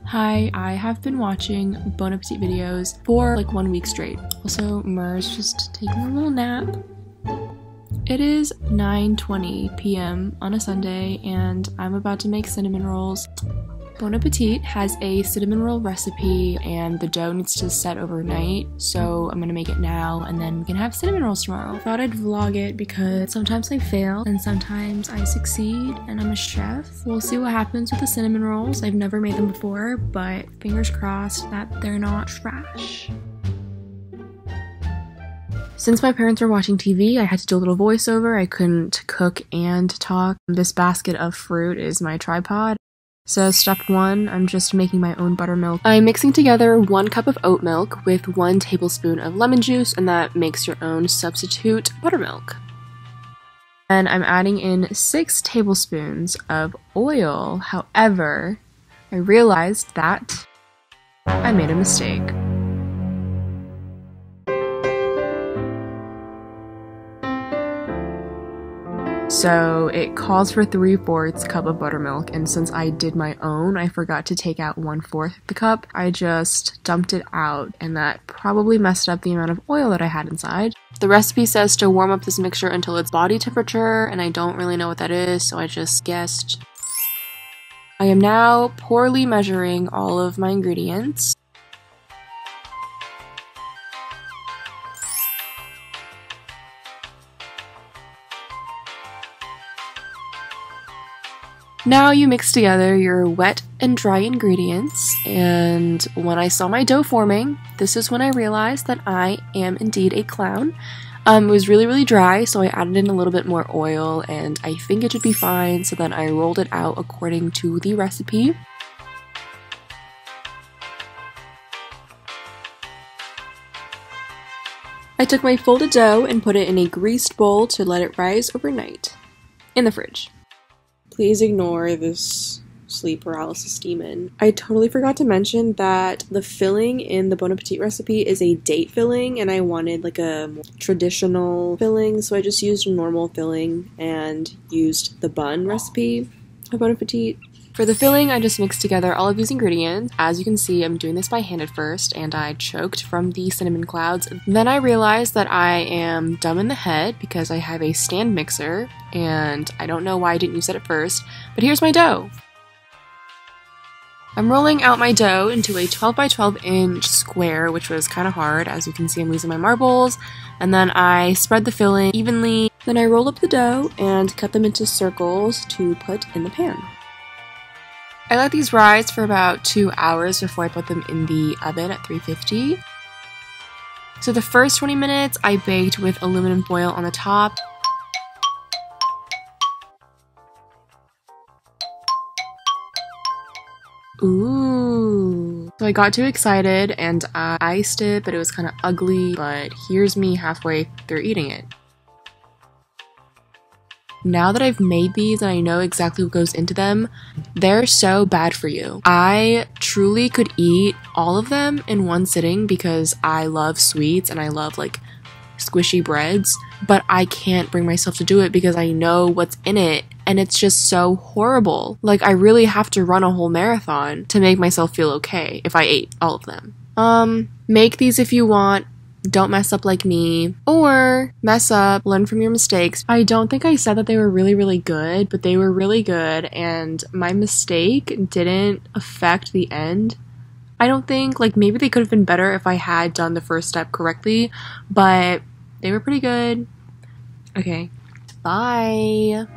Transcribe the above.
Hi, I have been watching Bon Appetit videos for like 1 week straight. Also, Mer's just taking a little nap. It is 9:20 p.m. on a Sunday and I'm about to make cinnamon rolls. Bon Appetit has a cinnamon roll recipe and the dough needs to set overnight, so I'm gonna make it now and then we can have cinnamon rolls tomorrow. I thought I'd vlog it because sometimes I fail and sometimes I succeed and I'm a chef. We'll see what happens with the cinnamon rolls. I've never made them before, but fingers crossed that they're not trash. Since my parents were watching TV, I had to do a little voiceover. I couldn't cook and talk. This basket of fruit is my tripod. So step 1, I'm just making my own buttermilk. I'm mixing together 1 cup of oat milk with 1 tablespoon of lemon juice, and that makes your own substitute buttermilk. And I'm adding in 6 tablespoons of oil. However, I realized that I made a mistake. So it calls for 3/4 cup of buttermilk, and since I did my own, I forgot to take out 1/4 of the cup. I just dumped it out, and that probably messed up the amount of oil that I had inside. The recipe says to warm up this mixture until it's body temperature, and I don't really know what that is, so I just guessed. I am now poorly measuring all of my ingredients. Now you mix together your wet and dry ingredients, and when I saw my dough forming, this is when I realized that I am indeed a clown. It was really dry, so I added in a little bit more oil, and I think it should be fine, so then I rolled it out according to the recipe. I took my folded dough and put it in a greased bowl to let it rise overnight in the fridge. Please ignore this sleep paralysis demon. I totally forgot to mention that the filling in the Bon Appetit recipe is a date filling, and I wanted like a traditional filling, so I just used a normal filling and used the bun recipe of Bon Appetit. For the filling, I just mixed together all of these ingredients. As you can see, I'm doing this by hand at first, and I choked from the cinnamon clouds. Then I realized that I am dumb in the head because I have a stand mixer, and I don't know why I didn't use it at first, but here's my dough. I'm rolling out my dough into a 12 by 12 inch square, which was kind of hard. As you can see, I'm losing my marbles. And then I spread the filling evenly. Then I roll up the dough and cut them into circles to put in the pan. I let these rise for about 2 hours before I put them in the oven at 350. So the first 20 minutes I baked with aluminum foil on the top. Ooh. So I got too excited and I iced it, but it was kind of ugly, but here's me halfway through eating it. Now that I've made these and I know exactly what goes into them, they're so bad for you. I truly could eat all of them in one sitting because I love sweets and I love like squishy breads, but I can't bring myself to do it because I know what's in it and it's just so horrible. Like I really have to run a whole marathon to make myself feel okay if I ate all of them. Make these if you want. Don't mess up like me, or mess up, learn from your mistakes. I don't think I said that they were really good, but they were really good, and my mistake didn't affect the end. I don't think, like maybe they could have been better if I had done the first step correctly, but they were pretty good. Okay, bye.